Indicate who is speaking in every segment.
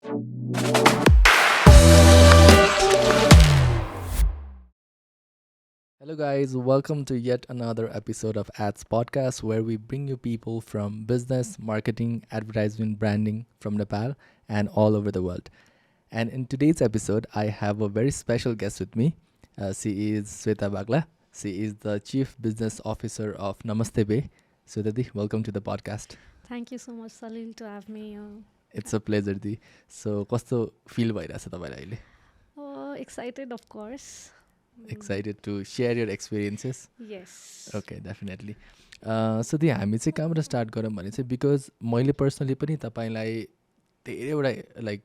Speaker 1: Hello, guys. Welcome to yet another episode of Ads Podcast, where we bring you people from business, marketing, advertisement, branding from Nepal and all over the world. And in today's episode, I have a very special guest with me. She is Shweta Bagla. She is the Chief Business Officer of Namaste Pay. Shweta Di, welcome to the podcast.
Speaker 2: Thank you so much, Salil, to have me here.
Speaker 1: It's a pleasure, Di. So, कस्तो feel भइरहेछ तपाईँलाई अहिले?
Speaker 2: Excited, of course.
Speaker 1: Excited to share your experiences?
Speaker 2: Yes.
Speaker 1: Okay, definitely. So त्यही हामी चाहिँ कहाँबाट start गरौँ भने चाहिँ बिकज मैले पर्सनली पनि तपाईँलाई धेरैवटा लाइक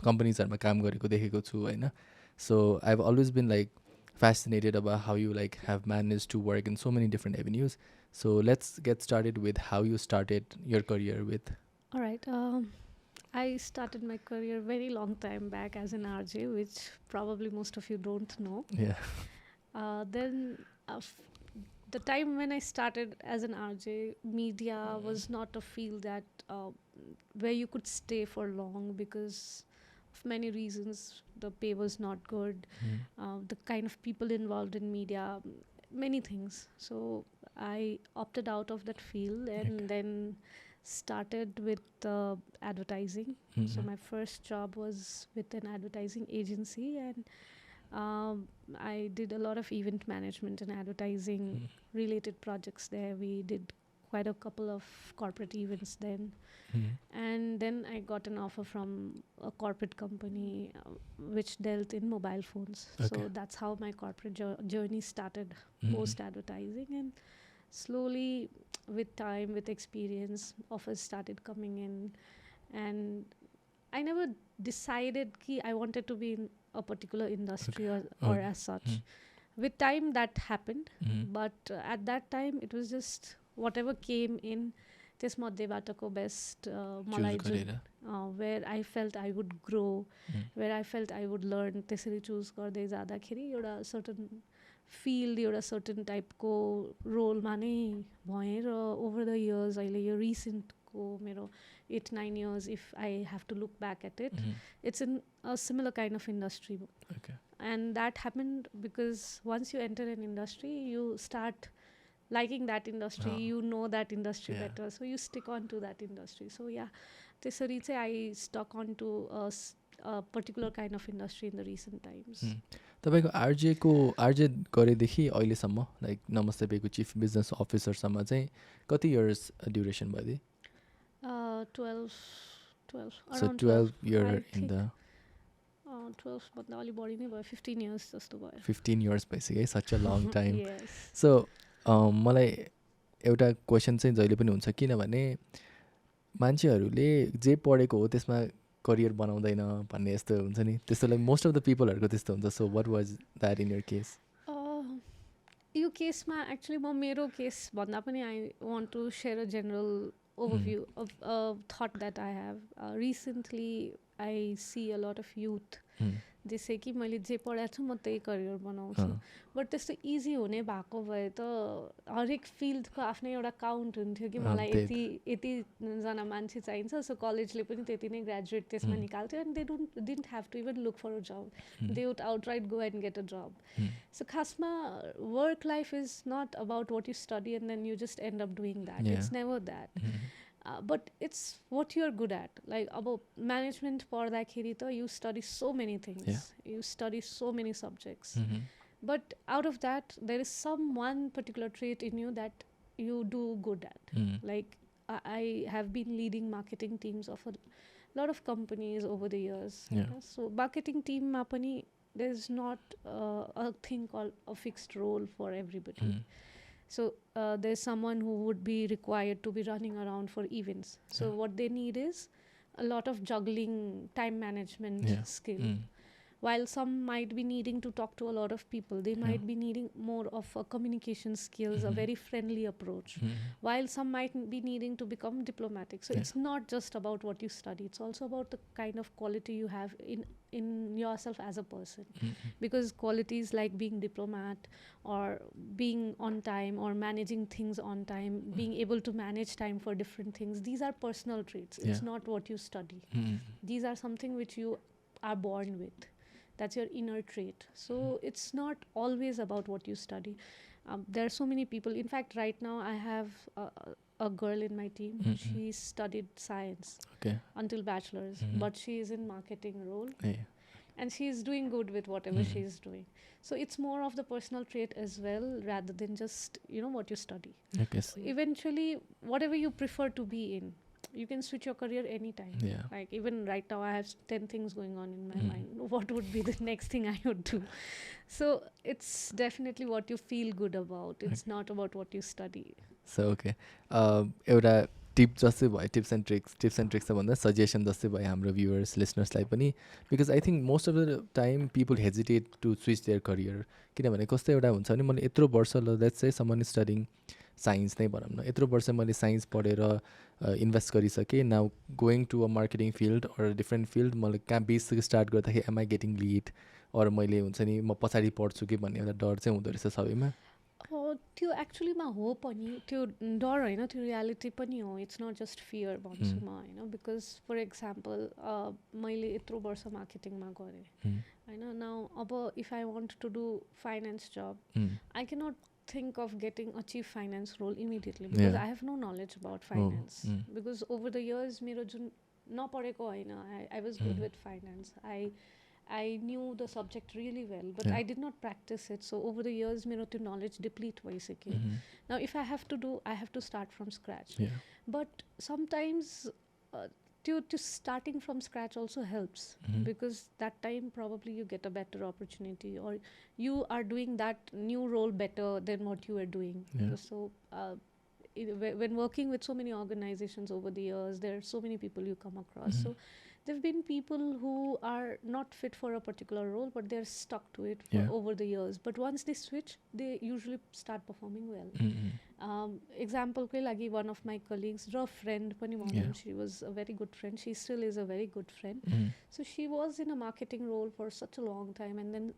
Speaker 1: कम्पनीजहरूमा काम गरेको देखेको छु होइन. So I have always been like fascinated about how you like have managed to work in so many different avenues. So let's get started with how you started your career with.
Speaker 2: All right. I started my career very long time back as an RJ, which probably most of you don't know.
Speaker 1: Yeah.
Speaker 2: Then the time when I started as an RJ, media was not a field that where you could stay for long because of many reasons. The pay was not good. The kind of people involved in media, many things. So I opted out of that field and then started with advertising. So my first job was with an advertising agency, and I did a lot of event management and advertising related projects there. We did quite a couple of corporate events then. And then I got an offer from a corporate company which dealt in mobile phones. So that's how my corporate journey started post advertising. And slowly, with time, with experience, offers started coming in. And I never decided ki I wanted to be in a particular industry or as such. With time, that happened. But at that time, it was just whatever came in. त्यसमध्येबाटको best मलाई जुन where I felt I would grow where I felt I would learn त्यसरी choose गर्दै जाँदाखेरि एउटा certain field एउटा certain टाइपको रोलमा नै भएँ र ओभर द इयर्स अहिले यो रिसेन्टको मेरो 8-9 years if I have to look back at it, it's in a similar kind of industry. And that happened because once you enter an industry, you start liking that industry, you know that industry better, so you stick on to that industry. So yeah, त्यसरी चाहिँ I stuck on to a particular kind of industry in the recent times.
Speaker 1: तपाईँको RJ गरेदेखि अहिलेसम्म like नमस्ते phaco chief business अफिसरसम्म चाहिँ कति years duration भयो the? 12 year in the
Speaker 2: 12 भन्दा अलि बढी नै भयो, 15 years जस्तो भयो.
Speaker 1: 15 years भइसक्यो है, such a long time. So मलाई एउटा क्वेसन चाहिँ जहिले पनि हुन्छ, किनभने मान्छेहरूले जे पढेको हो त्यसमा करियर बनाउँदैन भन्ने यस्तो हुन्छ नि, त्यस्तो लाइक मोस्ट अफ द पिपलहरूको त्यस्तो हुन्छ. So what was that in your case?
Speaker 2: यो केसमा एक्चुली म मेरो केस भन्दा पनि I want to share a general overview of a thought that I have. Recently, I see a lot of youth जैसे कि मैले जे पढाएको छु म त्यही करियर बनाउँछु, बट त्यस्तो इजी हुने भएको भए त हरेक फिल्डको आफ्नै एउटा काउन्ट हुन्थ्यो कि मलाई यतिजना मान्छे चाहिन्छ, सो कलेजले पनि त्यति नै ग्रेजुएट त्यसमा निकाल्थ्यो, and they didn't have to even look for a job, they would outright go and get a job. So खासमा work life is not about what you study and then you just end up doing that. It's never that. But it's what you're good at. Like about management पढ्दाखेरि त you study so many things, you study so many subjects, but out of that there is some one particular trait in you that you do good at. Like I have been leading marketing teams of a lot of companies over the years. So marketing team ma pani there's not a thing called a fixed role for everybody. So there's someone who would be required to be running around for events. So what they need is a lot of juggling, time management skill. while some might be needing to talk to a lot of people, they
Speaker 1: Yeah.
Speaker 2: might be needing more of a communication skills, a very friendly approach, while some might be needing to become diplomatic. So
Speaker 1: Yeah.
Speaker 2: it's not just about what you study, it's also about the kind of quality you have in yourself as a person, because qualities like being diplomat or being on time or managing things on time, being able to manage time for different things, these are personal traits.
Speaker 1: Yeah.
Speaker 2: It's not what you study.
Speaker 1: Mm.
Speaker 2: These are something which you are born with. That's your inner trait. So it's not always about what you study. There are so many people. In fact, right now I have a girl in my team. She studied science
Speaker 1: Okay.
Speaker 2: until bachelor's, but she is in marketing role,
Speaker 1: Yeah.
Speaker 2: and she is doing good with whatever she is doing. So it's more of the personal trait as well, rather than just what you study.
Speaker 1: Okay.
Speaker 2: Eventually, whatever you prefer to be in, you can switch your career anytime.
Speaker 1: Yeah.
Speaker 2: Like even right now, I have 10 things going on in my mind. What would be the next thing I would do? So it's definitely what you feel good about. It's not about what you study.
Speaker 1: So okay. एउटा tip जस्तै भयो, tips and tricks भन्दा suggestion जस्तै भयो हाम्रो viewers लिसनर्सलाई पनि, because I think most of the time people hesitate to switch their career. किनभने कस्तो एउटा हुन्छ भने मैले यत्रो वर्ष let's say someone studying science नै भनौँ न, यत्रो वर्ष मैले साइन्स पढेर इन्भेस्ट गरिसकेँ. Now going to a marketing field or different field, मैले कहाँ बेसिक स्टार्ट गर्दाखेरि एम आई गेटिङ लिड, अरू मैले हुन्छ नि म पछाडि पढ्छु कि भन्ने एउटा डर चाहिँ हुँदो रहेछ सबैमा.
Speaker 2: त्यो एक्चुअलीमा हो पनि, त्यो डर होइन, त्यो रियालिटी पनि हो. इट्स नट जस्ट फियर भन्छु म होइन. बिकज फर एक्जाम्पल मैले यत्रो वर्ष मार्केटिङमा गरेँ होइन. नाउ अब if I want to do finance job, I can not think of getting a chief finance role immediately because I have no knowledge about finance. Because over the years मेरो जुन नपढेको होइन, I was good with finance. I knew the subject really well, but I did not practice it. So over the years मेरो त्यो knowledge deplete भइसक्यो. Now if I have to do, I have to start from scratch. But sometimes to starting from scratch also helps, because that time probably you get a better opportunity, or you are doing that new role better than what you were doing. So when working with so many organizations over the years, there are so many people you come across. So there have been people who are not fit for a particular role, but they're stuck to it for over the years. But once they switch, they usually start performing well. Example ko lagi, one of my colleagues, a friend pani bhanau, she was a very good friend. She still is a very good friend. So she was in a marketing role for such a long time, and then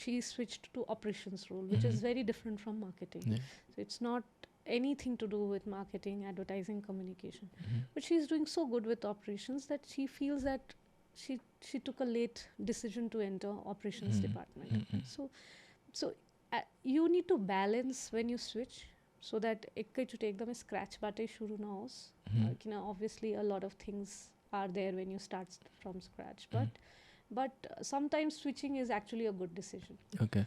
Speaker 2: she switched to operations role, which is very different from marketing. So it's not anything to do with marketing, advertising, communication. But she's doing so good with operations that she feels that she took a late decision to enter operations department. So you need to balance when you switch, so that एकैचोटि एकदमै स्क्रैचबाटै सुरु नहोस्. किन obviously a lot of things are there when you start from scratch, but sometimes switching is actually a good decision.
Speaker 1: Okay.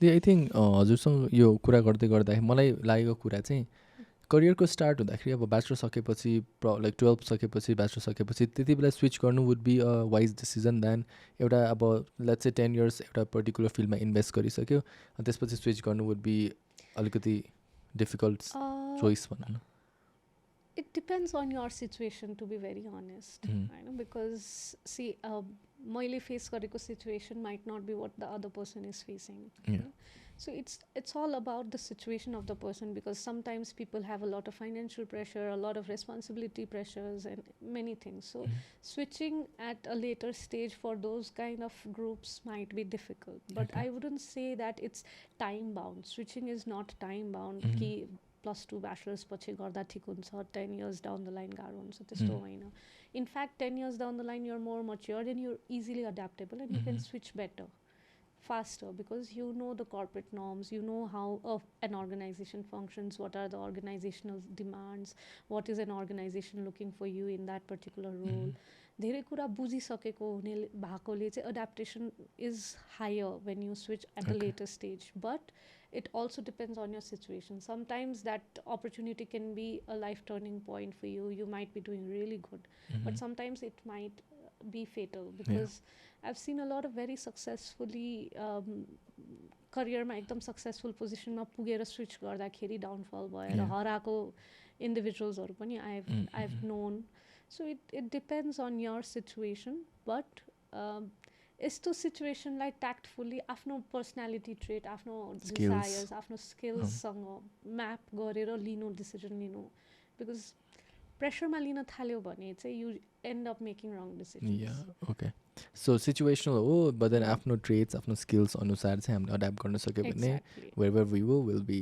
Speaker 1: I think हजुरसँग यो कुरा गर्दै गर्दा मलाई लागेको कुरा चाहिँ करियरको स्टार्ट हुँदाखेरि अब ब्याचलर सकेपछि लाइक 12 सकेपछि ब्याचलर सकेपछि त्यति बेला स्विच गर्नु would be a wise decision then एउटा अब लेट्स से 10 इयर्स एउटा पर्टिकुलर फिल्डमा इन्भेस्ट गरिसक्यो अनि त्यसपछि स्विच गर्नु वुड बी अलिकति डिफिकल्ट चोइस भनौँ न.
Speaker 2: It depends on your situation, to be very honest. I know, because see, मैले फेस गरेको situation might not be what the other person is facing. So it's all about the situation of the person, because sometimes people have a lot of financial pressure, a lot of responsibility pressures, and many things. So switching at a later stage for those kind of groups might be difficult. But I wouldn't say that it's time bound. Switching is not time bound. कि +2 bachelor's पछि गर्दा ठिक हुन्छ, 10 years down the line गाह्रो हुन्छ, त्यस्तो होइन. In fact, 10 years down the line, you're more matured and you're easily adaptable, and you can switch better, faster, because you know the corporate norms, you know how an organization functions, what are the organizational demands, what is an organization looking for you in that particular role. धेरै कुरा बुझिसकेको हुने भएकोले चाहिँ adaptation is higher when you switch at a later stage. But it also depends on your situation. Sometimes that opportunity can be a life turning point for you. You might be doing really good, but sometimes it might be fatal, because I've seen a lot of very successfully career-मा एकदम successful position-मा पुगेर switch गर्दाखेरि downfall भएर हराएको individuals-हरु पनि I've known. So it depends on your situation, but यस्तो सिचुएसनलाई ट्याक्टफुल्ली आफ्नो personality trait, आफ्नो
Speaker 1: skills.
Speaker 2: Desires, आफ्नो स्किल्ससँग म्याप गरेर लिनु, डिसिजन लिनु. बिकज प्रेसरमा लिन थाल्यो भने चाहिँ you and up making wrong decisions.
Speaker 1: Yeah, okay. So situational हो, but then आफ्नो traits, आफ्नो skills अनुसार चाहिँ हामीले adapt गर्न सक्यो भने
Speaker 2: exactly.
Speaker 1: wherever we go, we'll be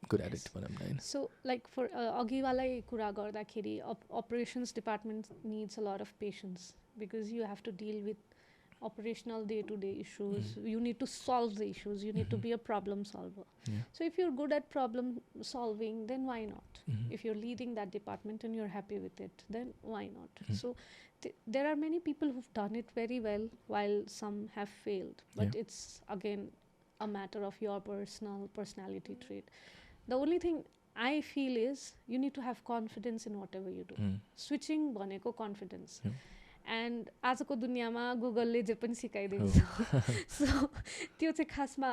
Speaker 1: good at it भनौँ न.
Speaker 2: सो लाइक फर अघिवालै कुरा गर्दाखेरि operations department needs a lot of patience because you have to deal with operational day-to-day issues. You need to solve the issues. You need to be a problem solver.
Speaker 1: Yeah.
Speaker 2: So if you're good at problem solving, then why not?
Speaker 1: Mhm.
Speaker 2: If you're leading that department and you're happy with it, then why not? So there are many people who've done it very well, while some have failed. But it's again a matter of your personality trait. The only thing I feel is you need to have confidence in whatever you do. Switching bhaneko confidence. And आजको दुनियाँमा गुगलले जे पनि सिकाइदिन्छ. So त्यो चाहिँ खासमा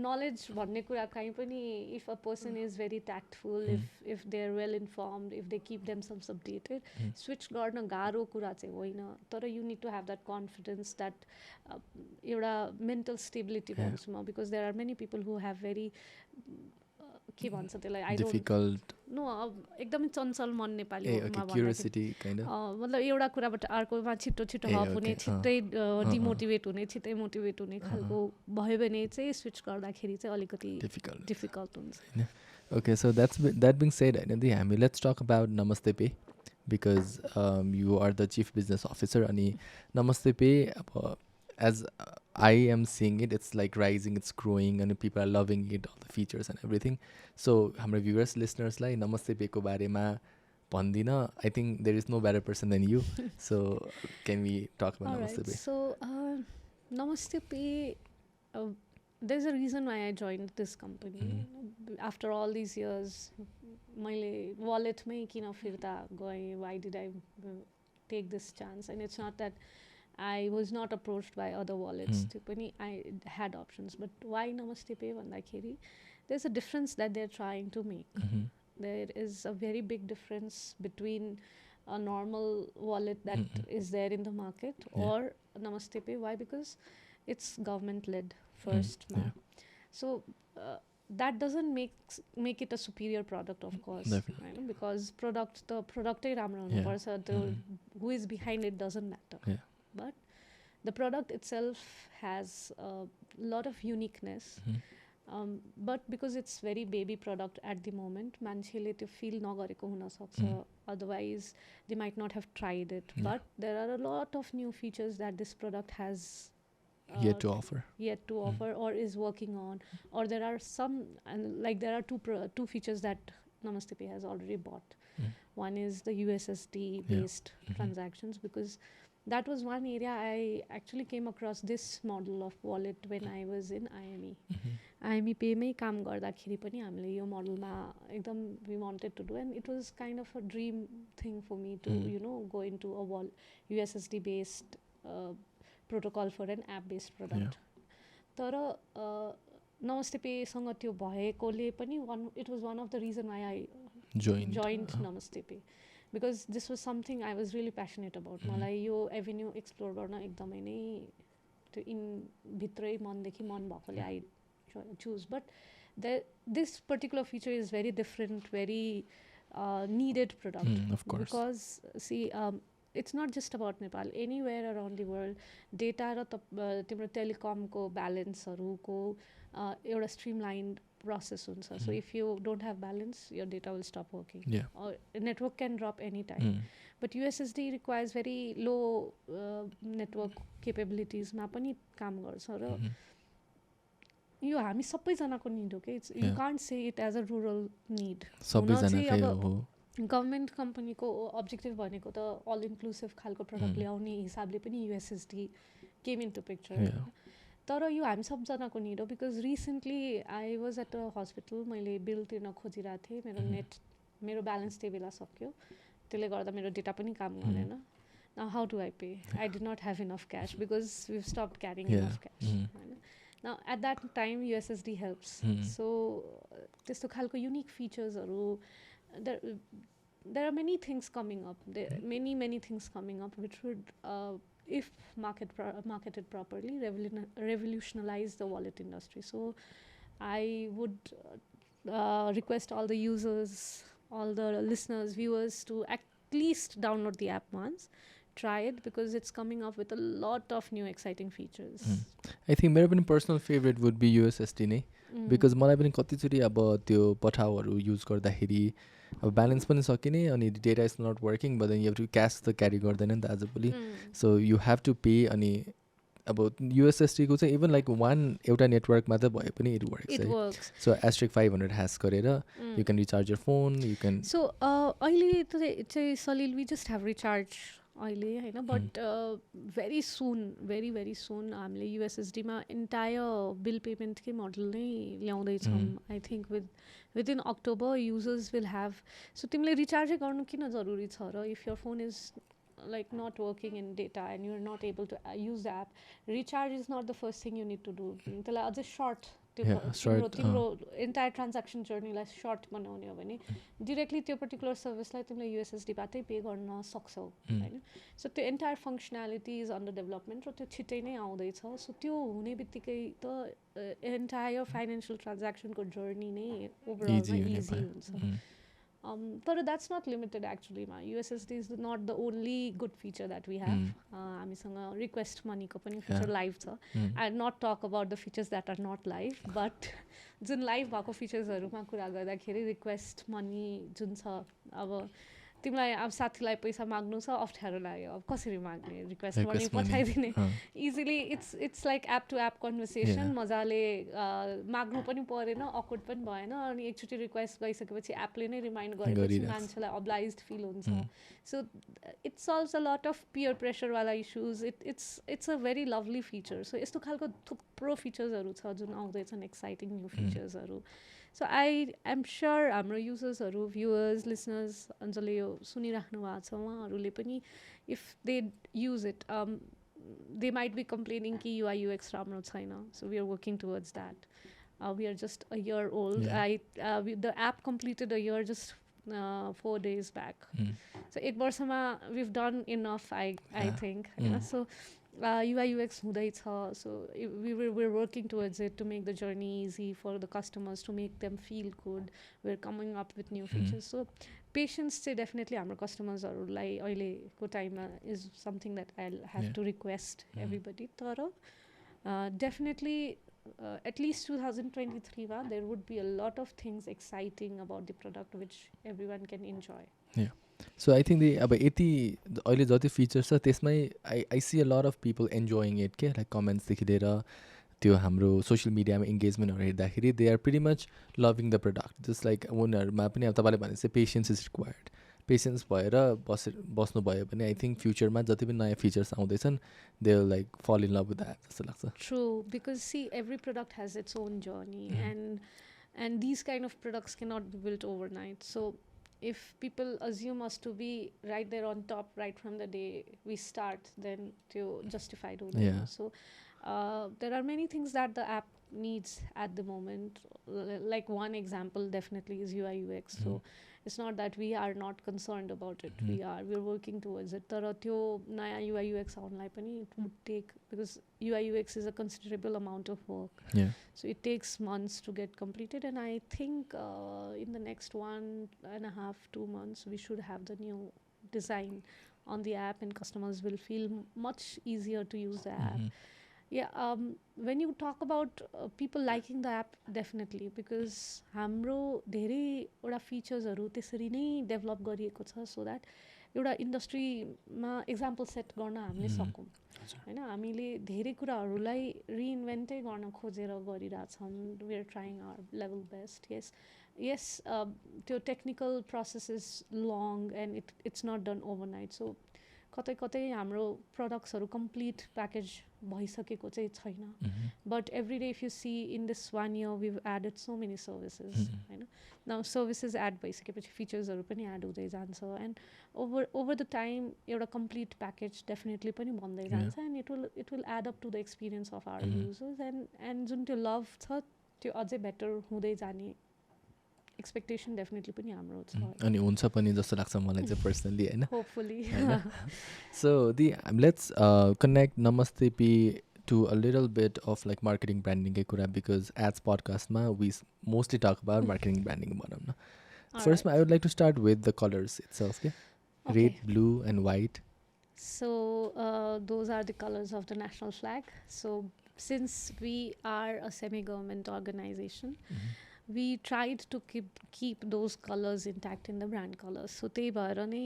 Speaker 2: knowledge भन्ने कुरा कहीँ पनि if a person is very tactful, if they are well informed, if they keep themselves updated, switch गर्न गाह्रो कुरा चाहिँ होइन. तर you need to have that confidence, that एउटा मेन्टल स्टेबिलिटी भन्छु म. Because there are many people who have very के भन्छ त्यसलाई, आई
Speaker 1: डिफिकल्ट
Speaker 2: नो, एकदमै चञ्चल मन नेपालीमा
Speaker 1: क्युरियोसिटी काइन्ड अफ.
Speaker 2: मतलब एउटा कुराबाट अर्कोमा छिटो छिटो हप हुने, छिट्टै डिमोटिभेट हुने, छिट्टै मोटिभेट हुने खालको भयो भने चाहिँ स्विच गर्दाखेरि चाहिँ अलिकति डिफिकल्ट हुन्छ.
Speaker 1: Okay, so that being said, होइन, let's talk about Namaste Pay, because you are the chief business officer. अनि Namaste Pay, as I am seeing it, it's like rising, it's growing, and people are loving it, all the features and everything. So हाम्रो viewers, listeners लाई Namaste Pay को बारेमा भन्दिन. I think there is no better person than you. So can we talk about Namaste Pay?
Speaker 2: So Namaste Pay, there's a reason why I joined this company. After all these years, मैले वालेटमै किन फिर्ता गएँ, why did I take this chance? And it's not that I was not approached by other wallets. I had options. But why Namaste Pay भन्दाखेरि there's a difference that they're trying to make. There is a very big difference between a normal wallet that is there in the market or Namaste Pay. Why? Because it's government led first. So that doesn't make it a superior product, of course. Right? Because the product राम्रो हुनुपर्छ. Who is behind it doesn't matter. But the product itself has a lot of uniqueness. But because it's very baby product at the moment, मान्छेले त्यो feel नगरेको हुन सक्छ. Otherwise they might not have tried it. But there are a lot of new features that this product has
Speaker 1: yet to offer
Speaker 2: or is working on, or there are some, and like there are two features that Namaste Pay has already bought. One is the USSD based transactions, because that was one area I actually came across this model of wallet when I was in IME. IME Pay मै काम गर्दाखेरि पनि हामीले यो मोडलमा एकदम we wanted to do, and it was kind of a dream thing for me to go into a USSD based protocol for an app based product. तर Namaste Pay सँग त्यो भएकोले पनि it was one of the reason why I joined Namaste Pay, because this was something I was really passionate about. मलाई यो avenue explore गर्न एकदमै नै त्यो भित्रै मनदेखि मन भएकोले I choose. But this particular feature is very different, very needed product.
Speaker 1: Of course.
Speaker 2: Because see, it's not just about Nepal. Anywhere around the world, data र तिम्रो टेलिकमको ब्यालेन्सहरूको एउटा स्ट्रिमलाइन्ड process huncha. So if you don't have balance, your data will stop working. Or network can drop anytime. But USSD requires very low network capabilities मा पनि काम गर्छ. र यो हामी सबैजनाको निड हो कि. You can't say it as a rural need.
Speaker 1: सबैजनाकै हो.
Speaker 2: गभर्मेन्ट कम्पनीको अब्जेक्टिभ भनेको त अल इन्क्लुसिभ खालको प्रडक्ट ल्याउने हिसाबले पनि USSD came into picture. तर यो हामी सबजनाको निड हो. Because recently I was at a hospital. मैले बिल तिर्न खोजिरहेको थिएँ. मेरो ब्यालेन्स त्यही बेला सक्यो. त्यसले गर्दा मेरो डेटा पनि काम गरेन. Now how do I pay? I did not have enough cash because we've stopped carrying enough cash. Now at that time USSD helps. So त्यस्तो खालको unique featuresहरू, there are many things coming up. There are many things coming up which would if marketed properly, revolutionize the wallet industry. So I would request all the users, all the listeners, viewers to at least download the app once, try it, because it's coming up with a lot of new exciting features.
Speaker 1: I think मेरो पनि personal favourite would be युएसएसडी नै because मलाई पनि कतिचोटि अब त्यो पठाउहरू use गर्दाखेरि अब ब्यालेन्स पनि सकिने अनि data is not working but then you have to cash त क्यारी गर्दैन नि त आजभोलि so you have to pay अनि अब युएसएसडीको चाहिँ इभन लाइक वान एउटा नेटवर्कमा त भए पनि it works so asterisk 500 hash गरेर you can recharge your phone you can
Speaker 2: so अहिले चाहिँ Salil we just have recharge अहिले होइन but very soon very soon हामीले युएसएसडीमा इन्टायर बिल पेमेन्टकै मोडल नै ल्याउँदैछौँ I think within October users will have so तिमीले रिचार्जै गर्नु किन जरुरी छ र if your phone is like not working in data and you're not able to use the app, recharge is not the first thing you need to do. त्यसलाई अझै short तिम्रो entire transaction journey लाई short बनाउने हो भने directly त्यो particular service लाई तिमीले USSD बाटै पे गर्न सक्छौ हैन सो त्यो entire functionality is under development र त्यो छिटै नै आउँदैछ सो त्यो हुने बित्तिकै त entire financial transaction को journey नै overall मा easy हुन्छ but that's not limited actually ma USSD is not the only good feature that we have hamisanga request money ko pani feature live cha I'll not talk about the features that are not live but jun live bhako features haru ma kura garda kheri request money jun cha aba तिमीलाई अब साथीलाई पैसा माग्नु छ अप्ठ्यारो लाग्यो अब कसरी माग्ने रिक्वेस्ट मनी पठाइदिने easily it's like app to app conversation मजाले माग्नु पनि परेन अक्वर्ड पनि भएन अनि एकचोटि रिक्वेस्ट गइसकेपछि एपले नै रिमाइन्ड गरेपछि मान्छेलाई अब्लाइज्ड फिल हुन्छ so it solves a lot of peer प्रेसरवाला issues it's a very lovely feature so यस्तो खालको थुप्रो फिचर्सहरू छ जुन आउँदैछन् एक्साइटिङ न्यू फिचर्सहरू सो आई एम स्योर हाम्रो युजर्सहरू भ्युवर्स लिसनर्स जसले यो सुनिराख्नु भएको छ उहाँहरूले पनि if they use it they might be complaining कि युआई युएक्स राम्रो छैन so we are working towards that we are just a year old the app completed a year just 4 days back so 1 वर्षमा we've done enough I think so UI UX हुँदैछ so we're working towards it to make the journey easy for the customers to make them feel good we're coming up with new features so patience चाहिँ definitely हाम्रो कस्टमर्सहरूलाई अहिलेको टाइममा is something that I'll have to request everybody तर definitely at least 2023 there would be a lot of things exciting about the product which everyone can enjoy
Speaker 1: so I think अब यति अहिले जति features छ त्यसमै I see a lot of people enjoying it के like कमेन्ट्सदेखि लिएर त्यो हाम्रो सोसियल मिडियामा इङ्गेजमेन्टहरू हेर्दाखेरि they are pretty much loving the product just like उनीहरूमा पनि अब तपाईँले भने चाहिँ पेसेन्स इज रिक्वायर्ड पेसेन्स भएर बस्नुभयो भने आई थिङ्क फ्युचरमा जति पनि नयाँ फिचर्स आउँदैछन् they will like fall in love with that जस्तो लाग्छ
Speaker 2: true because see every product has its own journey and this kind of products can not be built overnight so if people assume us to be right there on top right from the day we start then to justify it so there are many things that the app needs at the moment like one example definitely is UI UX so it's not that we are not concerned about it we're working towards it tara tyo naya UI UX aunlai pani it would take because UI UX is a considerable amount of work so it takes months to get completed and I think in the next 1.5-2 months we should have the new design on the app and customers will feel much easier to use the app when you talk about people liking the app definitely because हाम्रो धेरैवटा फिचर्सहरू त्यसरी नै develop गरिएको छ so that एउटा इन्डस्ट्रीमा example set गर्न हामीले सकौँ होइन हामीले धेरै कुराहरूलाई रिइन्भेन्टै गर्न खोजेर गरिरहेछौँ we are trying our level best yes त्यो technical process is long and it's not done overnight so कतै कतै हाम्रो प्रडक्ट्सहरू कम्प्लिट प्याकेज भइसकेको चाहिँ छैन but every day if you see in this 1 year we've added so many services होइन now services add भइसकेपछि फिचर्सहरू पनि एड हुँदै जान्छ एन्ड ओभर द टाइम एउटा कम्प्लिट प्याकेज डेफिनेटली पनि बन्दै जान्छ and it will add up to the experience of our users and जुन त्यो लभ छ त्यो अझै बेटर हुँदै जाने expectation definitely पनि हाम्रो छ
Speaker 1: अनि हुन्छ पनि जस्तो लाग्छ मलाई चाहिँ पर्सनली हैन
Speaker 2: hopefully
Speaker 1: so let's connect Namaste Pay to a little bit of like marketing branding ke kura because ads podcast ma we mostly talk about marketing branding bhanam na first I would like to start with the colors itself okay? Red, blue and white.
Speaker 2: So those are the colors of the national flag. So since we are a semi-government organization, we tried to keep those colors intact in the brand colors. So त्यही भएर नै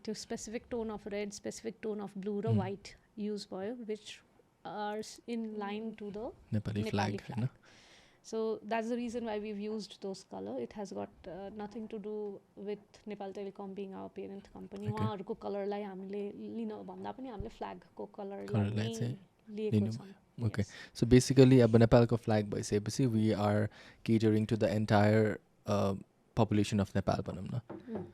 Speaker 2: त्यो specific tone of red, specific tone of blue र white use भयो, which are in line to the
Speaker 1: Nepali flag.
Speaker 2: So that's the reason why we've used those color. It has got nothing to do with Nepal Telecom being our parent company. उहाँहरूको कलरलाई हामीले लिन भन्दा पनि हामीले फ्ल्यागको कलरलाई नै लिएको छौँ.
Speaker 1: Okay, so basically अब नेपालको फ्ल्याग भइसकेपछि we are catering to the entire population of Nepal भनौँ न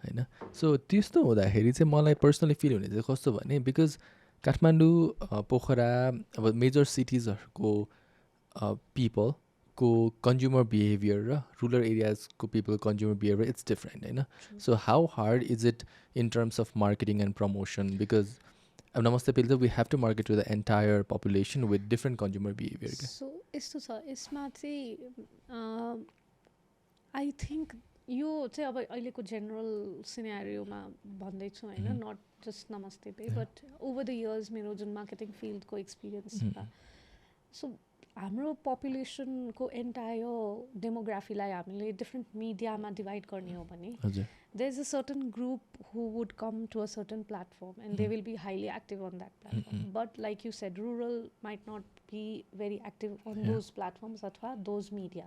Speaker 1: हैन. So त्यस्तो हुँदाखेरि चाहिँ मलाई पर्सनली फिल हुने चाहिँ कस्तो भने बिकज काठमाडौँ पोखरा अब मेजर सिटिजहरूको पिपल को consumer behavior र rural areas को people consumer behavior it's different हैन. So how hard is it in terms of marketing and promotion because Namaste Pay we have to market to the entire population with different consumer behavior.
Speaker 2: So यस्तो छ यसमा चाहिँ I think यो चाहिँ अब अहिलेको general सिनेरियोमा भन्दैछु हैन not just Namaste Pay but over the years मेरो जुन मार्केटिङ फिल्डको एक्सपिरियन्स छ so हाम्रो पपुलेसनको एन्टायर डेमोग्राफीलाई हामीले डिफ्रेन्ट मिडियामा डिभाइड गर्ने हो भने there is a certain group who would come to a certain platform and they will be highly active on that platform. But like you said, rural might not be very active on those platforms athwa those media.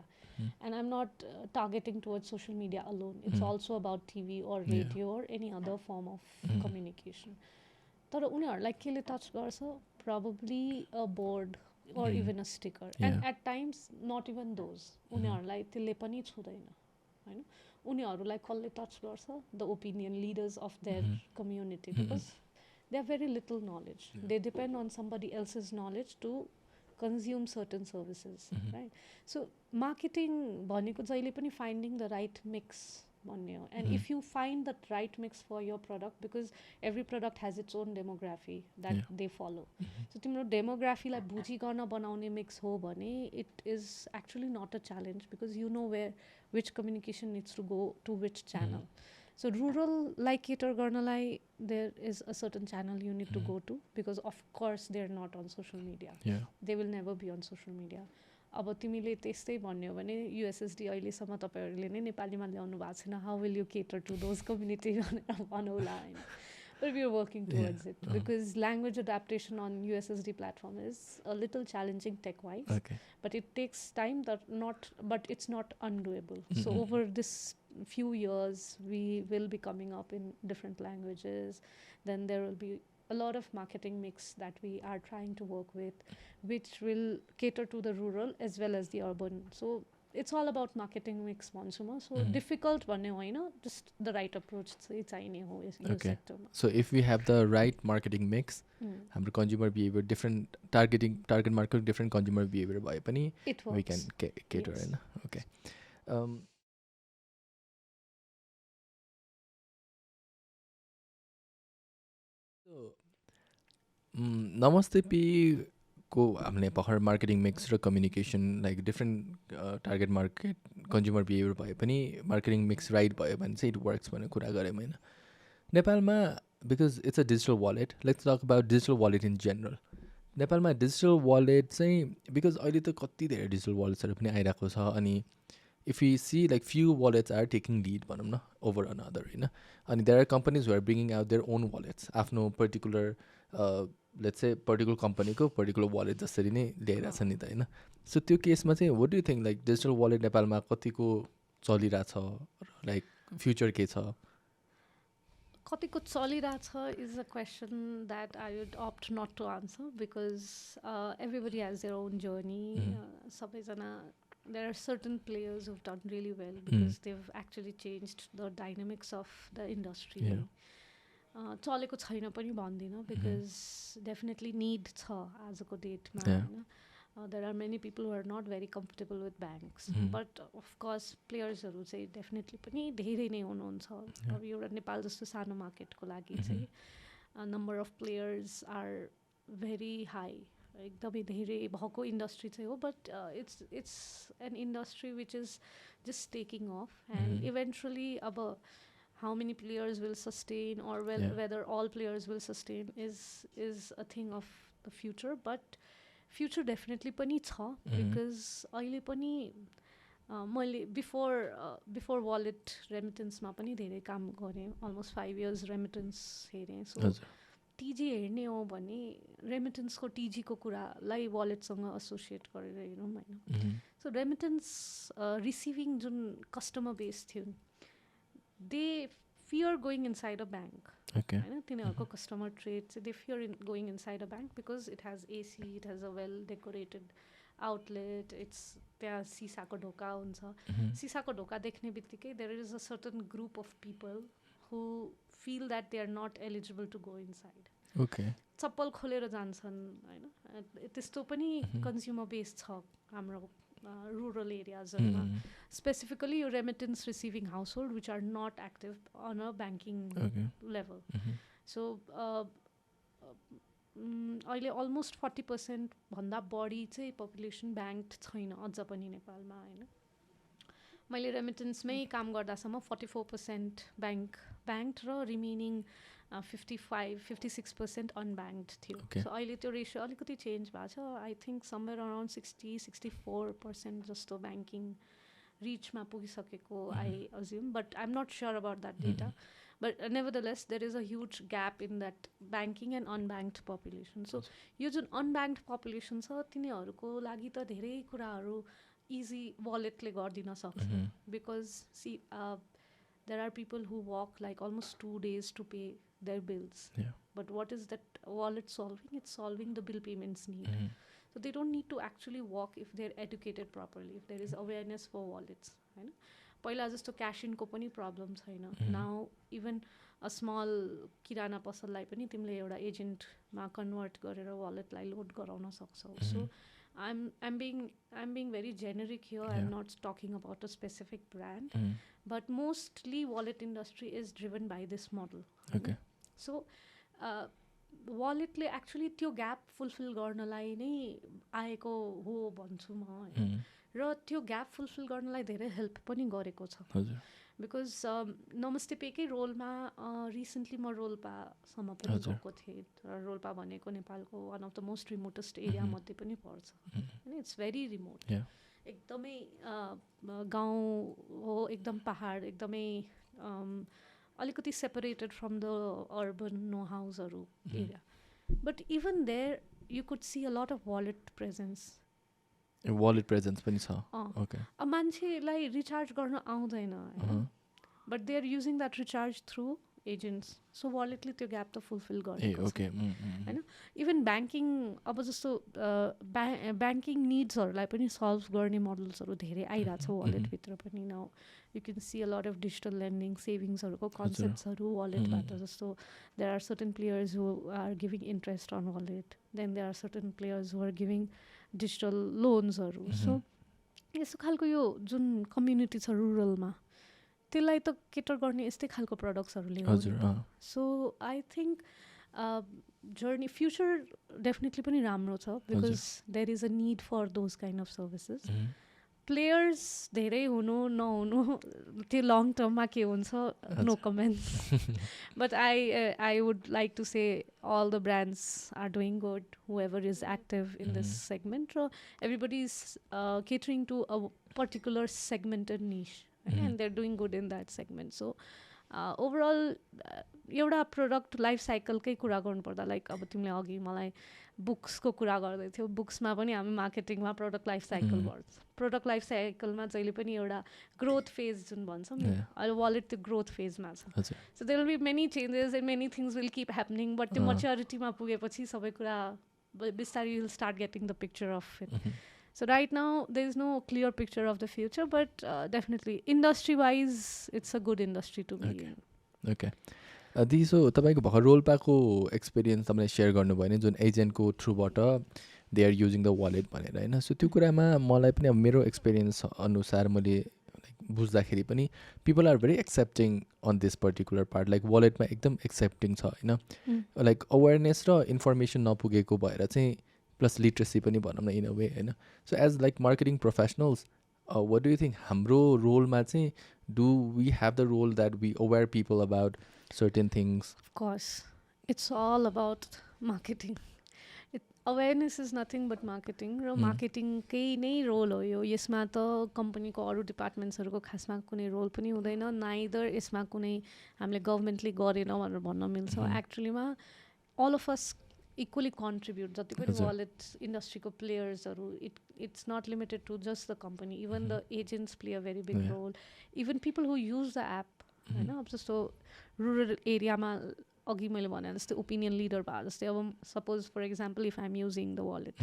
Speaker 2: And I'm not targeting towards social media alone. It's also about TV or radio or any other form of communication. तर उनीहरूलाई केले touch गर्छ probably a board or even a sticker. And at times not even those. उनीहरूलाई त्यसले पनि छुदैन हैन. उनीहरूलाई कसले टच गर्छ the opinion leaders of their community because they have very little knowledge. They depend on somebody else's knowledge to consume certain services, right? So marketing भनेको जहिले पनि finding the right mix भन्ने हो. And if you find that right mix for your product because every product has its own demography that they follow. So तिम्रो demographyलाई बुझिकन बनाउने mix हो भने it is actually not a challenge because you know which communication needs to go to which channel. So rural like cater गर्नलाई there is a certain channel you need to go to because of course they're not on social media. They will never be on social media. अब तिमीले त्यस्तै भन्यो भने युएसएसडी अहिलेसम्म तपाईँहरूले नै नेपालीमा ल्याउनु भएको छैन how will you cater to those community भनेर भनौँला होइन but we are working towards it because language adaptation on USSD platform is a little challenging tech wise but it takes time but it's not undoable. So over this few years we will be coming up in different languages. Then there will be a lot of marketing mix that we are trying to work with which will cater to the rural as well as the urban. So it's all about marketing mix भन्छु म. So difficult भन्ने होइन just the right approach चाहिँ चाहिने हो यो सेक्टरमा.
Speaker 1: So if we have the right marketing mix हाम्रो consumer behavior different target market different consumer behavior भए पनि we can cater हैन. Okay. Namaste Pay को हामीले भर्खर मार्केटिङ मिक्स र communication like different target market consumer behaviour भए पनि मार्केटिङ मिक्स राइट भयो भने चाहिँ इट वर्क्स भन्ने कुरा गऱ्यौँ होइन. नेपालमा because it's a digital wallet let's talk about digital wallet in general. नेपालमा डिजिटल वालेट चाहिँ बिकज अहिले त कति धेरै डिजिटल वालेट्सहरू पनि आइरहेको छ अनि if we see like few wallets are taking lead भनौँ न over another होइन. अनि there are companies who are bringing out their own wallets आफ्नो particular let's say particular companyको particular wallet जसरी नै ल्याइरहेको छ नि त होइन. सो त्यो केसमा चाहिँ what do you think like digital wallet नेपालमा कतिको चलिरहेछ लाइक फ्युचर के छ?
Speaker 2: कतिको चलिरहेछ is a question that I would opt not to answer because everybody has their own journey. सबैजना there are certain players who've done really well because they've actually changed the dynamics of the industry. चलेको छैन पनि भन्दिनँ because definitely need छ आजको डेटमा होइन. There are many people who are not very comfortable with banks.
Speaker 1: Mhm.
Speaker 2: But of course प्लेयर्सहरू चाहिँ definitely पनि धेरै नै हुनुहुन्छ.
Speaker 1: Yeah.
Speaker 2: अब एउटा नेपाल जस्तो सानो मार्केटको लागि
Speaker 1: Mhm.
Speaker 2: चाहिँ number of players are very high, एकदमै धेरै भएको इन्डस्ट्री चाहिँ हो. But it's an industry which is just taking off and eventually अब how many players will sustain or
Speaker 1: Yeah.
Speaker 2: whether all players will sustain is a thing of the future. But future definitely पनि छ because अहिले पनि मैले before wallet रेमिटेन्समा पनि धेरै काम गरेँ. अलमोस्ट 5 years रेमिटेन्स हेरेँ. सो टिजी हेर्ने हो भने रेमिटेन्सको टिजीको कुरालाई वालेटसँग एसोसिएट गरेर हेरौँ होइन. सो रेमिटेन्स रिसिभिङ जुन कस्टमर बेस थियो they fear going inside a bank.
Speaker 1: Okay.
Speaker 2: तिनीहरूको कस्टमर ट्रेड चाहिँ they fear in going inside a bank because it has AC, it has a well decorated outlet, it's त्यहाँ सिसाको ढोका हुन्छ. सिसाको ढोका देख्ने बित्तिकै there is a certain group of people who feel that they are not eligible to go inside.
Speaker 1: Okay.
Speaker 2: चप्पल खोलेर जान्छन् होइन. त्यस्तो पनि कन्ज्युमर बेस छ हाम्रो rural areas, specifically your remittance receiving household which are not active on a banking level. So अहिले almost 40% भन्दा बढी चाहिँ पपुलेसन ब्याङ्क्ड छैन अझ पनि नेपालमा होइन. मैले रेमिटेन्समै काम गर्दासम्म 44% ब्याङ्क्ड र रिमेनिङ 55-56% अनब्याङ्क्ड थियो. सो अहिले त्यो रेसियो अलिकति चेन्ज भएको छ. आई थिङ्क समवेयर अराउन्ड 60-64% जस्तो ब्याङ्किङ रिचमा पुगिसकेको I assume. But I am not sure about that data. But nevertheless there is a huge gap in that banking and unbanked population. So यो जुन अनब्याङ्क्ड population छ तिनीहरूको लागि त धेरै कुराहरू इजी वालेटले गरिदिन सक्छ. Because C there are people who walk like almost 2 days to pay their bills.
Speaker 1: Yeah.
Speaker 2: But what is that wallet solving? It's solving the bill payments need. So they don't need to actually walk if they're educated properly, if there is awareness for wallets. होइन. पहिला जस्तो cash इनको पनि problem छैन. Now even a small किराना पसललाई पनि तिमीले एउटा एजेन्टमा कन्भर्ट गरेर वालेटलाई लोड गराउन सक्छौ. So I'm being very generic here. Yeah. I'm not talking about a specific brand, but mostly wallet industry is driven by this model.
Speaker 1: Okay.
Speaker 2: So walletले actually त्यो gap fulfil गर्नलाई नै आएको हो भन्छु म. र त्यो ग्याप फुलफिल गर्नलाई धेरै हेल्प पनि गरेको छ. बिकज नमस्ते पेकै रोलमा रिसेन्टली म रोल्पासम्म पनि गएको थिएँ. र रोल्पा भनेको नेपालको one of the most remotest area मध्ये पनि पर्छ होइन. It's very remote. एकदमै गाउँ हो, एकदम पहाड, एकदमै अलिकति separated from the urban no हाउसहरू area. But even there you could see a lot of wallet presence.
Speaker 1: Wallet presence पनि छ. ओके.
Speaker 2: अब मान्छेलाई रिचार्ज गर्न आउँदैन होइन. But they are using that recharge through agents. So वालेटले त्यो ग्याप त फुलफिल गरेको छ होइन. इभन ब्याङ्किङ अब जस्तो ब्याङ्किङ निड्सहरूलाई पनि सल्भ गर्ने मोडल्सहरू धेरै आइरहेको छ वालेटभित्र पनि. Now you can see a lot of digital lending सेभिङ्सहरूको कन्सेप्ट्सहरू वालेटबाट. जस्तो there are certain players who are giving interest on wallet. Then there are certain players who are giving digital लोन्सहरू. सो यस्तो खालको यो जुन कम्युनिटी छ रुरलमा त्यसलाई त केटर गर्ने यस्तै खालको प्रडक्ट्सहरूले हो. So I think journey future definitely पनि राम्रो छ because there is a need for those kind of services. Players धेरै हुनु नहुनु त्यो लङ टर्ममा के हुन्छ no comments. But I would like to say all the brands are doing good, whoever is active in this segment. So everybody is catering to a particular segmented niche and they're doing good in that segment. So overall एउटा product life साइकलकै कुरा गर्नुपर्दा like अब तिमीले अघि मलाई बुक्सको कुरा गर्दै थियौ. बुक्समा पनि हामी मार्केटिङमा प्रोडक्ट लाइफ साइकल गर्छ. प्रोडक्ट लाइफ साइकलमा जहिले पनि एउटा ग्रोथ फेज जुन भन्छौँ नि, अहिले वालेट त्यो ग्रोथ फेजमा छ. So there will be many changes and many things will keep happening. But त्यो मच्योरिटीमा पुगेपछि सबै कुरा बिस्तारै will start getting the picture of it. So right now there is no clear picture of the future, but definitely industry wise it's a good industry to be in.
Speaker 1: Okay. दिसो तपाईँको भर्खर रोल्पाको experience तपाईँले share गर्नुभयो नि जुन एजेन्टको थ्रुबाट they are using the wallet भनेर होइन. सो त्यो कुरामा मलाई पनि अब मेरो एक्सपिरियन्स अनुसार मैले बुझ्दाखेरि पनि people are very accepting on this particular part. Like वालेटमा एकदम एक्सेप्टिङ छ होइन. लाइक अवेरनेस र इन्फर्मेसन नपुगेको भएर चाहिँ प्लस लिट्रेसी पनि भनौँ न इन अ वे होइन. So as like marketing professionals what do you think हाम्रो रोलमा चाहिँ do we have the role that we aware people about certain things?
Speaker 2: Of course, it's all about marketing. Awareness is nothing but marketing र मार्केटिङकै नै role हो यो. यसमा त कम्पनीको अरू डिपार्टमेन्ट्सहरूको खासमा कुनै रोल पनि हुँदैन. नाइदर यसमा कुनै हामीले गभर्मेन्टले गरेन भनेर भन्न मिल्छ. एक्चुअलीमा all of us equally contribute. जति पनि वालेट इन्डस्ट्रीको प्लेयर्सहरू, it's not limited to just the company. Even the agents play a very big role. Even people who use the app, होइन. अब जस्तो रुरल एरियामा अघि मैले भने जस्तै ओपिनियन लिडर भए जस्तै अब suppose for example if I'm using the wallet,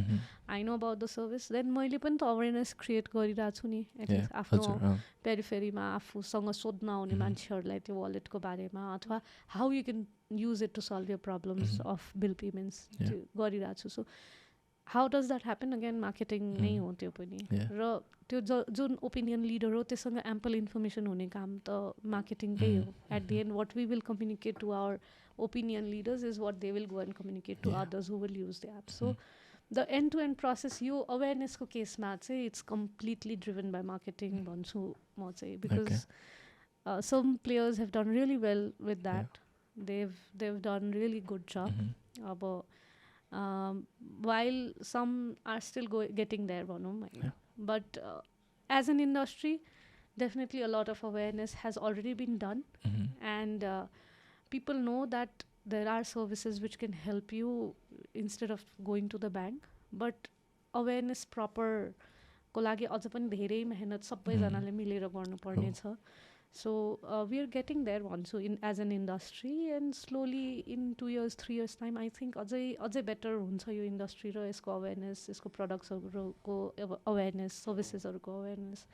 Speaker 2: I know about the service, then मैले पनि त अवेरनेस क्रिएट गरिरहेको छु नि. एटलिस्ट आफ्नो पेरिफेरीमा आफूसँग सोध्न आउने मान्छेहरूलाई त्यो वालेटको बारेमा, अथवा how you can use it to solve your problems of bill payments त्यो गरिरहेको छु. So how does that happen? Again marketing नै हो त्यो पनि. र त्यो जुन ओपिनियन लिडर हो त्योसँग एम्पल इन्फर्मेसन हुने काम त मार्केटिङकै हो. At the end what we will communicate to our opinion leaders is what they will go and communicate to others who will use the app. So the end-to-end process, यो awareness को case मा चाहिँ it's completely driven by marketing भन्छु म चाहिँ, because some players have done really well with that. They've done really good job. अब while some are still getting there भनौँ होइन. But as an industry, definitely a lot of awareness has already been done. And people know that there are services which can help you instead of going to the bank. But awareness proper को लागि अझ पनि धेरै मेहनत सबैजनाले मिलेर गर्नुपर्ने छ. So we are getting there भन्छु as an industry, and slowly in 2 years 3 years time I think अझै better हुन्छ यो industry र यसको awareness, यसको productsहरूको awareness, servicesहरूको awareness,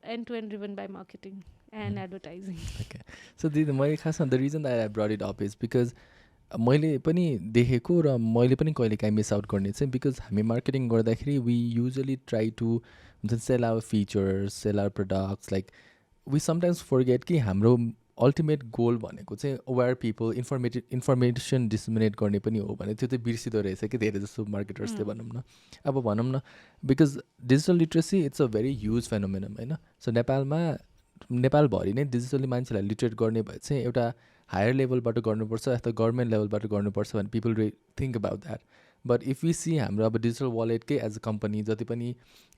Speaker 2: end to end driven by marketing and advertising.
Speaker 1: Okay. So मैले खासमा the reason that I brought it up is because मैले पनि देखेको र मैले पनि कहिले काहीँ मिस आउट गर्ने चाहिँ, बिकज हामी मार्केटिङ गर्दाखेरि we usually try to sell our features, sell our products. Like we sometimes forget कि हाम्रो अल्टिमेट गोल भनेको चाहिँ अवेर पिपल, इन्फर्मेसन डिसमिनेट गर्ने पनि हो भने त्यो चाहिँ बिर्सिँदो रहेछ कि धेरै जस्तो मार्केटर्सले भनौँ न. अब भनौँ न because digital literacy it's a very huge phenomenon होइन. सो नेपालभरि नै डिजिटली मान्छेलाई लिटरेट गर्ने भए चाहिँ एउटा हायर लेभलबाट गर्नुपर्छ अथवा गभर्मेन्ट लेभलबाट गर्नुपर्छ भने people think about that. But if you see हाम्रो अब डिजिटल वालेटकै एज अ कम्पनी जति पनि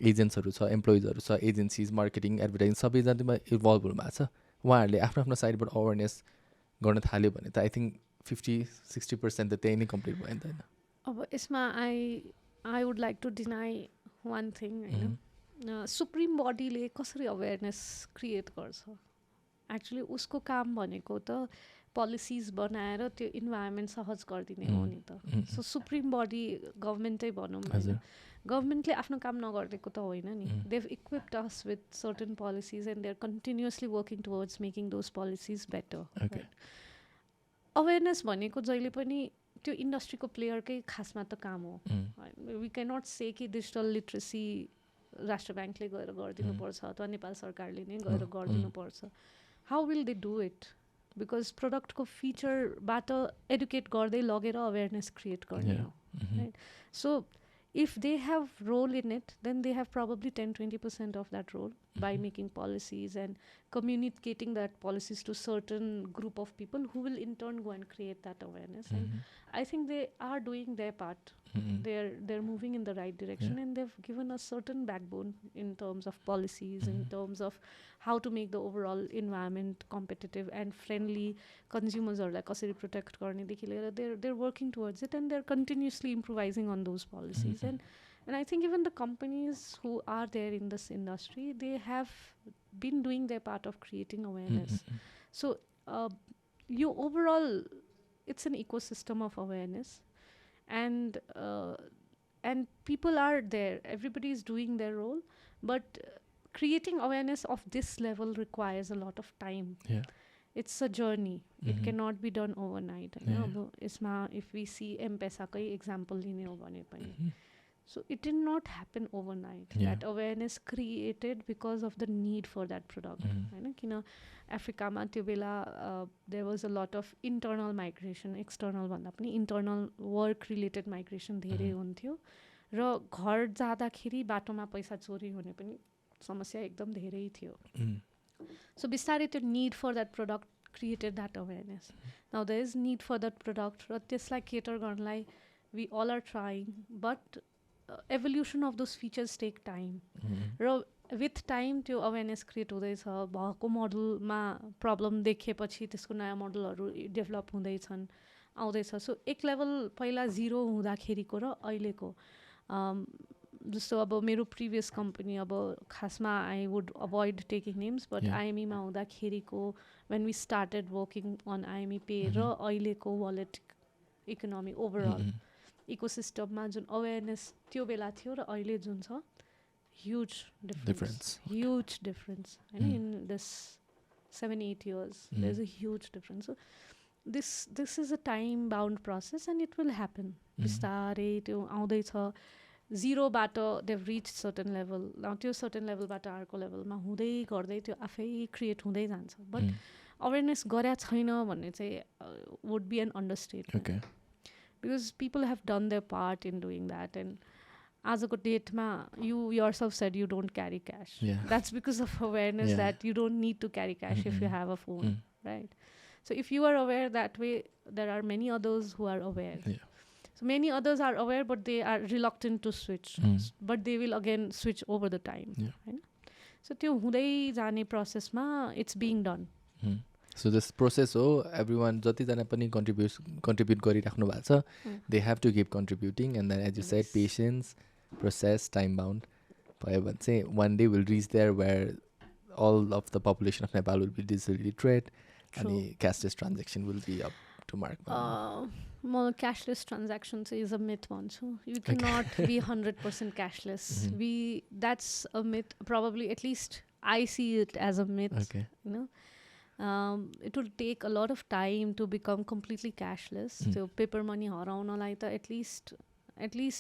Speaker 1: एजेन्ट्सहरू छ, एम्प्लोइजहरू छ, एजेन्सिज, मार्केटिङ, एडभर्टाइजिङ सबै जतिमा इन्भल्भ हुनुभएको छ, उहाँहरूले आफ्नो आफ्नो साइडबाट अवेरनेस गर्न थाल्यो भने त आई थिङ्क 50-60% त त्यही नै कम्प्लिट भयो नि त होइन.
Speaker 2: अब यसमा I would like to deny one thing होइन. सुप्रिम बडीले कसरी अवेरनेस क्रिएट गर्छ? एक्चुली उसको काम भनेको त पोलिसिज बनाएर त्यो इन्भाइरोमेन्ट सहज गरिदिने हो नि त. सो सुप्रिम बडी गभर्मेन्टै भनौँ होइन. गभर्मेन्टले आफ्नो काम नगरेको त होइन नि. They've equipped us with certain policies and they are continuously working towards making those policies better. Awareness भनेको जहिले पनि त्यो इन्डस्ट्रीको प्लेयरकै खासमा त काम हो. वी क्यान नट से कि डिजिटल लिट्रेसी राष्ट्र ब्याङ्कले गएर गरिदिनुपर्छ अथवा नेपाल सरकारले नै गएर गरिदिनुपर्छ. How will they do it? Because प्रडक्टको फिचरबाट एडुकेट गर्दै लगेर अवेरनेस क्रिएट गर्ने हो. Right. So if they have role in it, then they have probably 10-20% of that role by making policies and communicating that policies to certain group of people who will in turn go and create that awareness. And I think they are doing their part. They're moving in the right direction, and they've given us certain backbone in terms of policies, in terms of how to make the overall environment competitive and friendly. Consumers are like कसरी protect गर्नेदेखि लिएर they're working towards it, and they're continuously improvising on those policies. And I think even the companies who are there in this industry, they have been doing their part of creating awareness. So you overall, it's an ecosystem of awareness, and people are there. Everybody is doing their role, but creating awareness of this level requires a lot of time. it's a journey. It cannot be done overnight. होइन अब यसमा if we see M-Pesa-कै example लिने हो भने पनि so it did not happen overnight. That awareness created because of the need for that product. होइन किन अफ्रिकामा त्यो बेला there was a lot of internal migration, external भन्दा पनि internal work related migration धेरै हुन्थ्यो र घर जाँदाखेरि बाटोमा पैसा चोरी हुने पनि समस्या एकदम धेरै थियो. So बिस्तारै त्यो need for that product created that awareness. Now there is need for that product र त्यसलाई cater गर्नलाई we all are trying, but evolution of those features take time. र with time त्यो awareness create हुँदैछ. भएको मोडलमा problem देखेपछि त्यसको नयाँ मोडलहरू डेभलप हुँदैछन् आउँदैछ. सो एक लेभल पहिला 0 हुँदाखेरिको र अहिलेको जस्तो अब मेरो प्रिभियस कम्पनी अब खासमा I would avoid taking names but आइएमईमा हुँदाखेरिको when we started working on IME Pay र अहिलेको वालेट इकोनोमी ओभरअल इकोसिस्टममा जुन अवेरनेस त्यो बेला थियो र अहिले जुन छ huge difference. Huge difference. In this 7-8 years, there's a huge difference. So this is a time bound process and it will happen. बिस्तारै त्यो आउँदै छ. 0 बाट they've reached certain level. Now त्यो certain level बाट अर्को लेभलमा हुँदै गर्दै त्यो आफै क्रिएट हुँदै जान्छ. बट अवेरनेस गरे छैन भन्ने चाहिँ would be an understatement. Okay. Because people have done their part in doing that, and आजको डेटमा you yourself said you don't carry cash. That's because of awareness that you don't need to carry cash if you have a phone, right? So if you are aware that way, there are many others who are aware. So many others are aware, but they are reluctant to switch. But they will again switch over the time. Right? So त्यो हुँदै जाने प्रोसेसमा it's being done.
Speaker 1: So this process, everyone जतिजना पनि contribute गरिराख्नु भएको छ, they have to keep contributing, and then as you said, patience, process, time bound. But say one day we'll reach there where all of the population of Nepal will be digitally literate, and the cashless transaction will be up to mark.
Speaker 2: Well, cashless transactions is a myth one. So you cannot be 100% cashless. That's a myth. Probably, at least I see it as a myth. Okay. You know. It will take a lot of time to become completely cashless. So paper money हराउनलाई त at least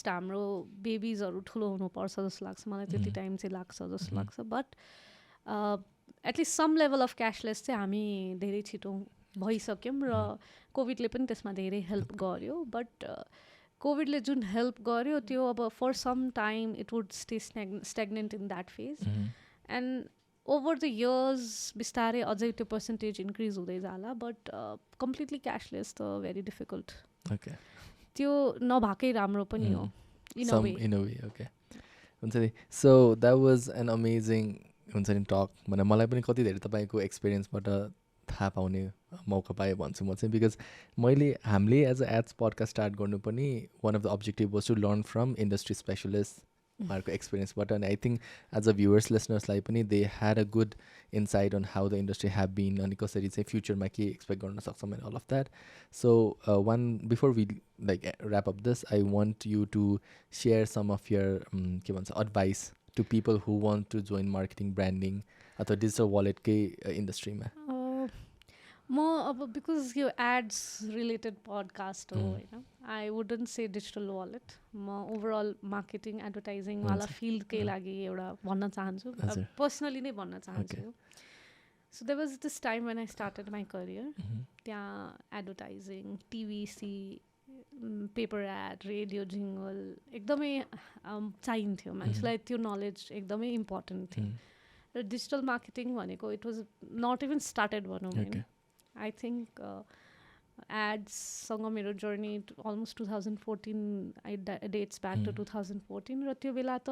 Speaker 2: हाम्रो बेबीजहरू ठुलो हुनुपर्छ जस्तो लाग्छ मलाई. त्यति time चाहिँ लाग्छ जस्तो लाग्छ. But at least some level of cashless चाहिँ हामी धेरै छिटो भइसक्यौँ र कोभिडले पनि त्यसमा धेरै हेल्प गर्यो. बट कोभिडले जुन हेल्प गर्यो त्यो अब for some time it would stay stagnant in that phase. And over the years बिस्तारै अझै त्यो पर्सेन्टेज इन्क्रिज हुँदै जाला. बट कम्प्लिटली क्यासलेस त भेरी डिफिकल्ट. त्यो नभएकै राम्रो पनि हो in a way.
Speaker 1: Okay. हुन्छ नि. So that was an amazing हुन्छ नि टक. भने मलाई पनि कति धेरै तपाईँको एक्सपिरियन्सबाट थाहा पाउने मौका पाएँ भन्छु म चाहिँ. बिकज हामीले as a ads podcast start गर्नु पनि one of the objective was to learn from industry specialist उहाँहरूको एक्सपिरियन्सबाट. अनि I think as a viewers लिसनर्सलाई पनि they had a good insight on how the industry have been, अनि कसरी चाहिँ फ्युचरमा के एक्सपेक्ट गर्न सक्छौँ and all of that. So one before we like wrap up this, I want you to share some of your के भन्छ advice to people who want to join marketing branding अथवा डिजिटल वालेटकै इन्डस्ट्रीमा.
Speaker 2: म अब because यो AIDS related podcast हो होइन, I wouldn't say digital wallet. म ओभरअल मार्केटिङ एडभर्टाइजिङवाला फिल्डकै लागि एउटा भन्न चाहन्छु, पर्सनली नै भन्न चाहन्छु. So there was this time when I started my career. त्यहाँ advertising, TV, paper ad, radio jingle एकदमै चाहिन्थ्यो. मान्छेलाई त्यो नलेज एकदमै इम्पोर्टेन्ट थियो. र डिजिटल मार्केटिङ भनेको it was not even started भनौँ होइन. आई थिङ्क एड्ससँग मेरो journey almost 2014 I dates back to 2014. र त्यो बेला त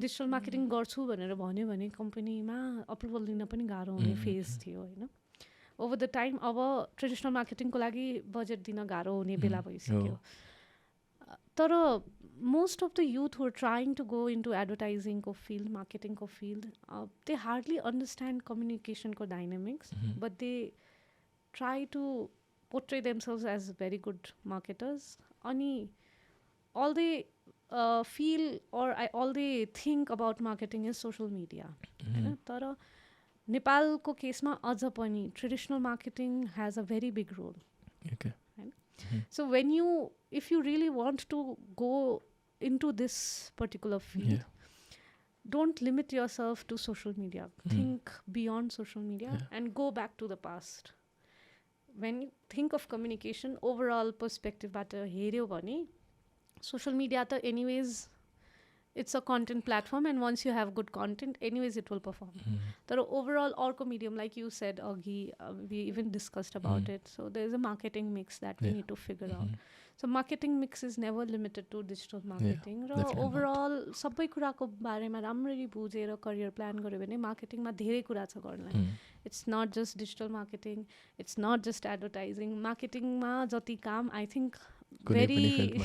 Speaker 2: डिजिटल मार्केटिङ गर्छु भनेर भन्यो भने कम्पनीमा अप्रुभल लिन पनि गाह्रो हुने फेज थियो होइन. ओभर द टाइम अब ट्रेडिसनल मार्केटिङको लागि बजेट दिन गाह्रो हुने बेला भइसक्यो. तर most of the youth who are trying to go into एडभर्टाइजिङको फिल्ड, मार्केटिङको फिल्ड, दे हार्डली अन्डरस्ट्यान्ड कम्युनिकेसनको dynamics, but they try to portray themselves as very good marketers. Ani all they feel or all they think about marketing is social media. Tara नेपालको केसमा अझ पनि traditional marketing has a very big role.
Speaker 1: Okay.
Speaker 2: So if you really want to go into this particular field,
Speaker 1: Yeah.
Speaker 2: don't limit yourself to social media. Think beyond social media
Speaker 1: Yeah.
Speaker 2: and go back to the past. When you think of communication, overall perspective बाट हेऱ्यो भने social media त anyways it's a content platform, and once you have good content, anyways it will perform. But overall, orco medium, like you said, Augie, we even discussed about it. So there's a marketing mix that we need to figure out. So marketing mix is never limited to digital marketing. र overall, सबै कुराको बारेमा राम्ररी बुझेर career plan गर्यो भने मार्केटिङमा धेरै कुरा छ गर्नलाई. It's not just digital marketing, it's not just advertising. मार्केटिङमा जति काम, I think very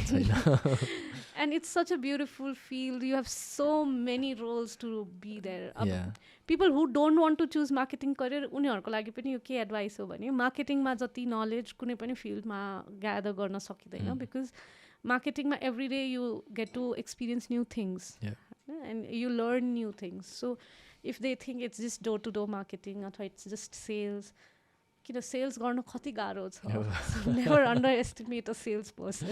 Speaker 2: and it's such a beautiful field. You have so many roles to be there. People who don't want to choose marketing career, उनीहरुको लागि पनि यो के advice हो भने मार्केटिङमा जति नलेज कुनै पनि फिल्डमा ग्यादर गर्न सकिदैन, because marketingमा every day you get to experience new things and you learn new things. So if they think it's just door to door marketing अथवा it's just sales, किन सेल्स गर्न कति गाह्रो छ. Never underestimate a sales person.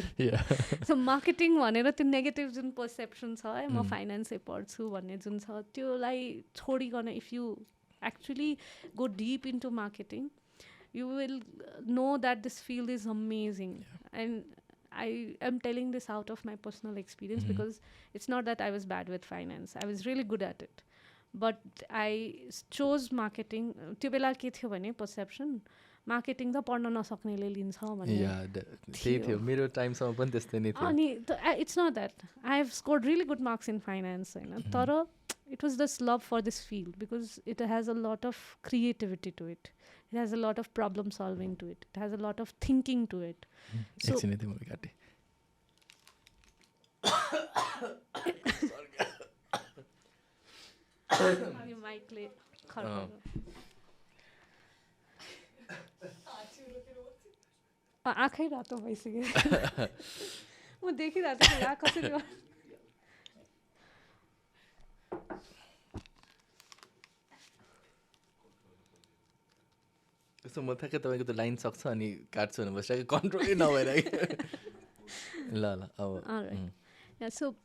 Speaker 2: So marketing भनेर त्यो negative जुन perception छ है, म फाइनेन्सै पढ्छु भन्ने जुन छ, त्योलाई छोडिकन if you actually go deep into marketing, you will know that this field is amazing. And I am telling this out of my personal experience because it's not that I was bad with finance. I was really good at it. But I chose marketing. त्यो बेला के थियो भने perception, marketing त पढ्न नसक्नेले लिन्छ भन्ने
Speaker 1: थियो. मेरो टाइमसम्म पनि त्यस्तै नै थियो.
Speaker 2: अनि it's not that I have scored really good marks in finance होइन, तर it was this love for this field because it has a lot of creativity to it, it has a lot of problem solving to it, it has a lot of thinking to it. अनि माइकले आँखै रातो भइसक्यो. म देखिरहेको थिएँ कसरी
Speaker 1: त्यसो म थाहा तपाईँको त लाइन सक्छ अनि काट्छु भने बसिरहेको कन्ट्रोलै नभएर. ल
Speaker 2: अब so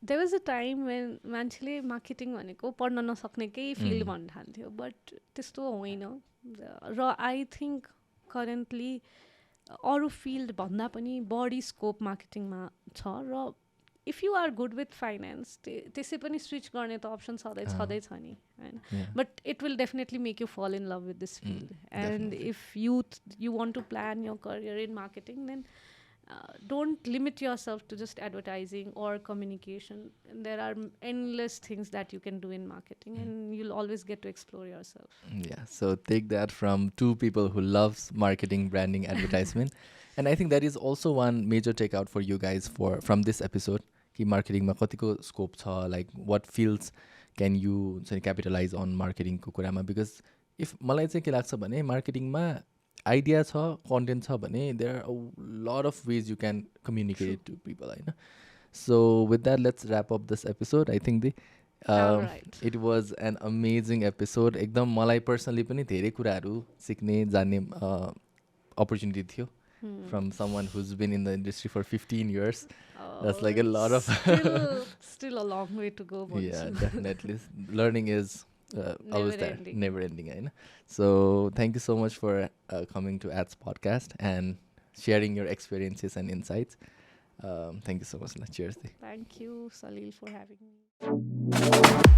Speaker 2: there was a time when मान्छेले मार्केटिङ भनेको पढ्न नसक्नेकै फिल्ड भन्न ठान्थ्यो, बट त्यस्तो होइन. र आई थिङ्क करेन्टली अरू फिल्ड भन्दा पनि बढी स्कोप मार्केटिङमा छ. र if you are good with finance त्यसै पनि स्विच गर्ने त अप्सन छँदैछ नि होइन. But it will definitely make you fall in love with this field. And if you want to plan your career in marketing, then don't limit yourself to just advertising or communication. There are endless things that you can do in marketing, and you'll always get to explore yourself.
Speaker 1: Yeah, so take that from two people who loves marketing, branding, advertisement. And I think that is also one major takeout for you guys from this episode. Ki marketing ma katiko scope cha, like what fields can you capitalize on marketing ko kurama, because if malai चाहिँ के लाग्छ भने marketing ma idea छ, content छ भने there are a lot of ways you can communicate to people होइन. So with that, let's wrap up this episode. I think it was an amazing episode. एकदम मलाई पर्सनली पनि धेरै कुराहरू सिक्ने जान्ने opportunity थियो from someone who's been in the industry for 15 years. That's like a lot of
Speaker 2: still a long way to go.
Speaker 1: Yeah, definitely. Learning is always there, never ending. So thank you so much for coming to Ads Podcast and sharing your experiences and insights. Thank you so much. Cheers.
Speaker 2: Thank you, Salil, for having me.